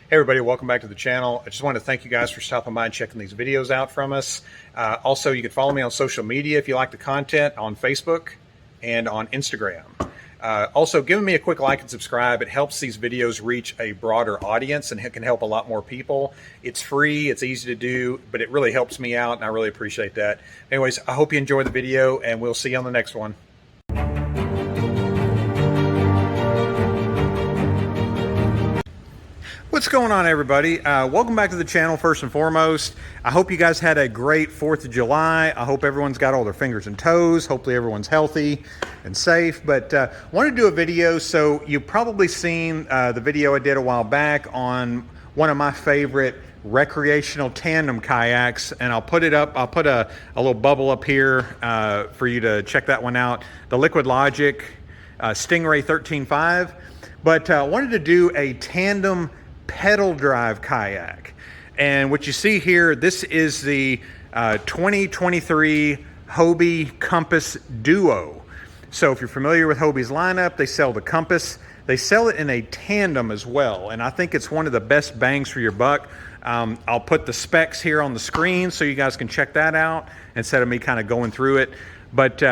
Hey everybody, welcome back to the channel. I just want to thank you guys for stopping by and checking these videos out from us. Also, you can follow me on social media if you like the content on Facebook and on Instagram. Also, giving me a quick like and subscribe. It helps these videos reach a broader audience and it can help a lot more people. It's free, it's easy to do, but it really helps me out and I really appreciate that. Anyways, I hope you enjoy the video and we'll see you on the next one. What's going on, everybody? Welcome back to the channel first and foremost. I hope you guys had a great 4th of July. I hope everyone's got all their fingers and toes. Hopefully everyone's healthy and safe. But wanted to do a video. So you've probably seen the video I did a while back on one of my favorite recreational tandem kayaks, and I'll put it up. I'll put a little bubble up here for you to check that one out. The Liquid Logic Stingray 13.5. But wanted to do a tandem pedal drive kayak, and what you see here, this is the 2023 Hobie Compass Duo. So if you're familiar with Hobie's lineup, they sell the Compass. They sell it in a tandem as well, and I think it's one of the best bangs for your buck. I'll put the specs here on the screen so you guys can check that out instead of me kind of going through it. But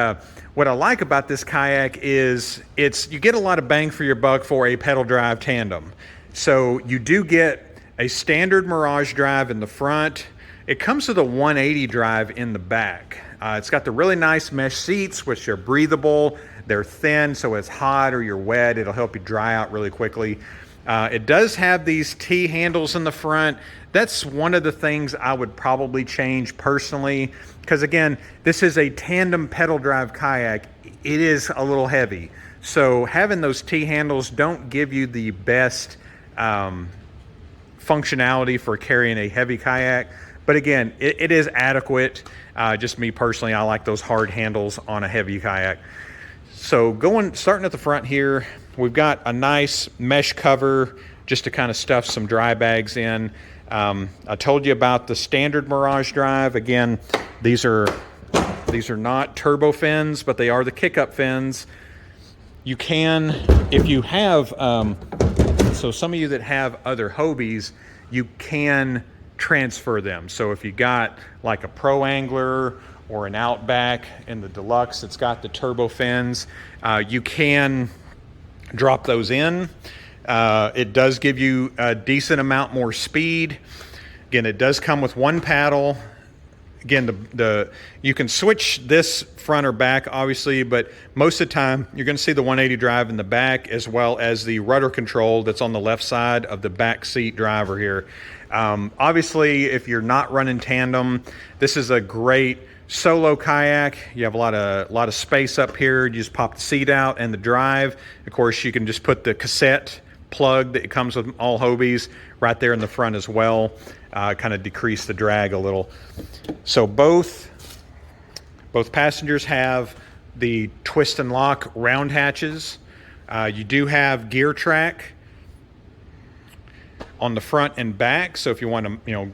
what I like about this kayak is you get a lot of bang for your buck for a pedal drive tandem. So you do get a standard Mirage drive in the front. It comes with a 180 drive in the back. It's got the really nice mesh seats, which are breathable. They're thin, so it's hot or you're wet, it'll help you dry out really quickly. It does have these T handles in the front. That's one of the things I would probably change personally, because again, this is a tandem pedal drive kayak. It is a little heavy. So having those T handles don't give you the best functionality for carrying a heavy kayak, but again, it is adequate. Just me personally, I like those hard handles on a heavy kayak. So starting at the front here, we've got a nice mesh cover just to kind of stuff some dry bags in. I told you about the standard Mirage drive. Again, these are not turbo fins, but they are the kick-up fins. You can, if you have so some of you that have other Hobies, you can transfer them. So if you got like a Pro Angler or an Outback in the Deluxe, it's got the turbo fins, you can drop those in. It does give you a decent amount more speed. Again, it does come with one paddle. Again, you can switch this front or back, obviously, but most of the time you're going to see the 180 drive in the back, as well as the rudder control that's on the left side of the back seat driver here. Obviously, if you're not running tandem, this is a great solo kayak. You have a lot of space up here. You just pop the seat out and the drive. Of course, you can just put the cassette plug that comes with all Hobies right there in the front as well. Kind of decrease the drag a little. So both passengers have the twist and lock round hatches. You do have gear track on the front and back, so if you want to,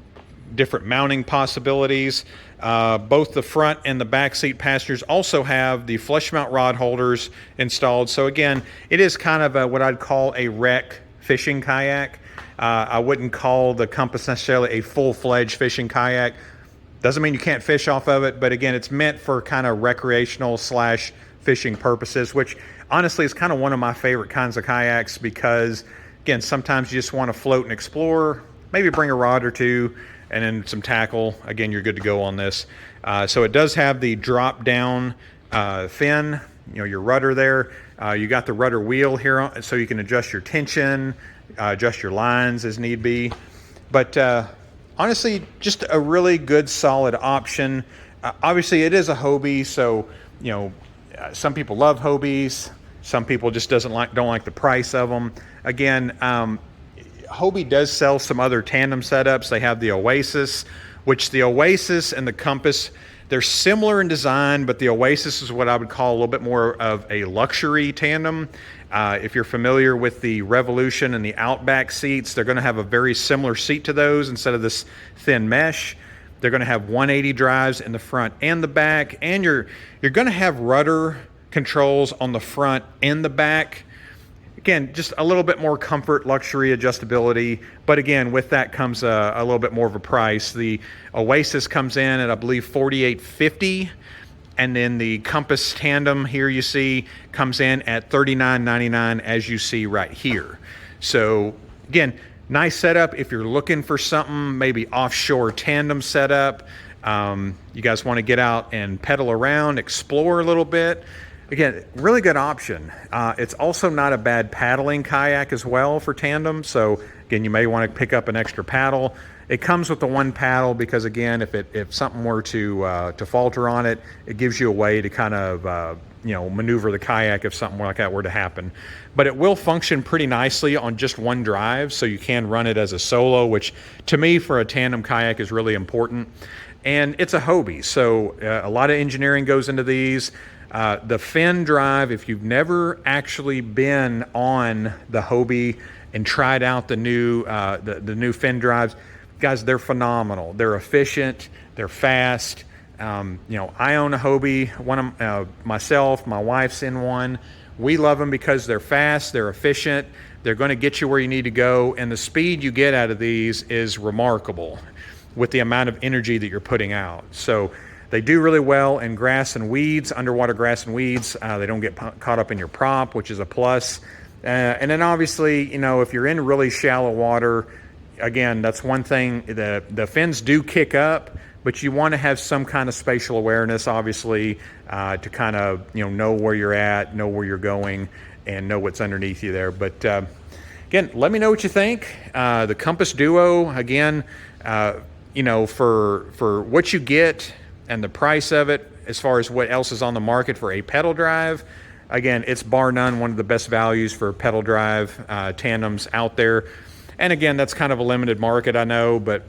different mounting possibilities. Both the front and the back seat passengers also have the flush mount rod holders installed. So again, it is kind of what I'd call a rec fishing kayak. I wouldn't call the Compass necessarily a full-fledged fishing kayak. Doesn't mean you can't fish off of it, but again, it's meant for kind of recreational / fishing purposes, which honestly is kind of one of my favorite kinds of kayaks, because again, sometimes you just want to float and explore, maybe bring a rod or two and then some tackle. Again, you're good to go on this. So it does have the drop down fin, your rudder there. You got the rudder wheel here, so you can adjust your tension, adjust your lines as need be. But honestly, just a really good, solid option. Obviously, it is a Hobie, so some people love Hobies. Some people just don't like the price of them. Again, Hobie does sell some other tandem setups. They have the Oasis, which the Oasis and the Compass, they're similar in design, but the Oasis is what I would call a little bit more of a luxury tandem. If you're familiar with the Revolution and the Outback seats, they're going to have a very similar seat to those instead of this thin mesh. They're going to have 180 drives in the front and the back, and you're going to have rudder controls on the front and the back. Again, just a little bit more comfort, luxury, adjustability. But again, with that comes a little bit more of a price. The Oasis comes in at, I believe, $48.50. And then the Compass Tandem here you see comes in at $39.99, as you see right here. So again, nice setup if you're looking for something, maybe offshore tandem setup. You guys want to get out and pedal around, explore a little bit. Again, really good option. It's also not a bad paddling kayak as well for tandem. So again, you may want to pick up an extra paddle. It comes with the one paddle because again, if something were to falter on it, it gives you a way to kind of maneuver the kayak if something like that were to happen. But it will function pretty nicely on just one drive, so you can run it as a solo, which to me for a tandem kayak is really important. And it's a Hobie, so a lot of engineering goes into these. The fin drive, if you've never actually been on the Hobie and tried out the new fin drives, guys, they're phenomenal. They're efficient, they're fast. I own a Hobie. Myself, my wife's in one. We love them because they're fast, they're efficient, they're going to get you where you need to go, and the speed you get out of these is remarkable with the amount of energy that you're putting out. So they do really well in grass and weeds, underwater grass and weeds. They don't get caught up in your prop, which is a plus. And then obviously, if you're in really shallow water, again, that's one thing. The fins do kick up, but you want to have some kind of spatial awareness, obviously, to kind of know where you're at, know where you're going, and know what's underneath you there. But again, let me know what you think. The Compass Duo, again, for what you get and the price of it, as far as what else is on the market for a pedal drive, again, it's bar none one of the best values for pedal drive tandems out there. And again, that's kind of a limited market, I know, but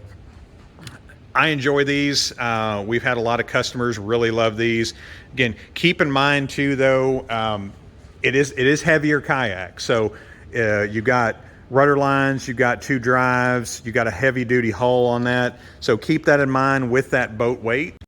I enjoy these. We've had a lot of customers really love these. Again, keep in mind too, though, it is heavier kayak. So you got rudder lines, you got two drives, you got a heavy duty hull on that. So keep that in mind with that boat weight.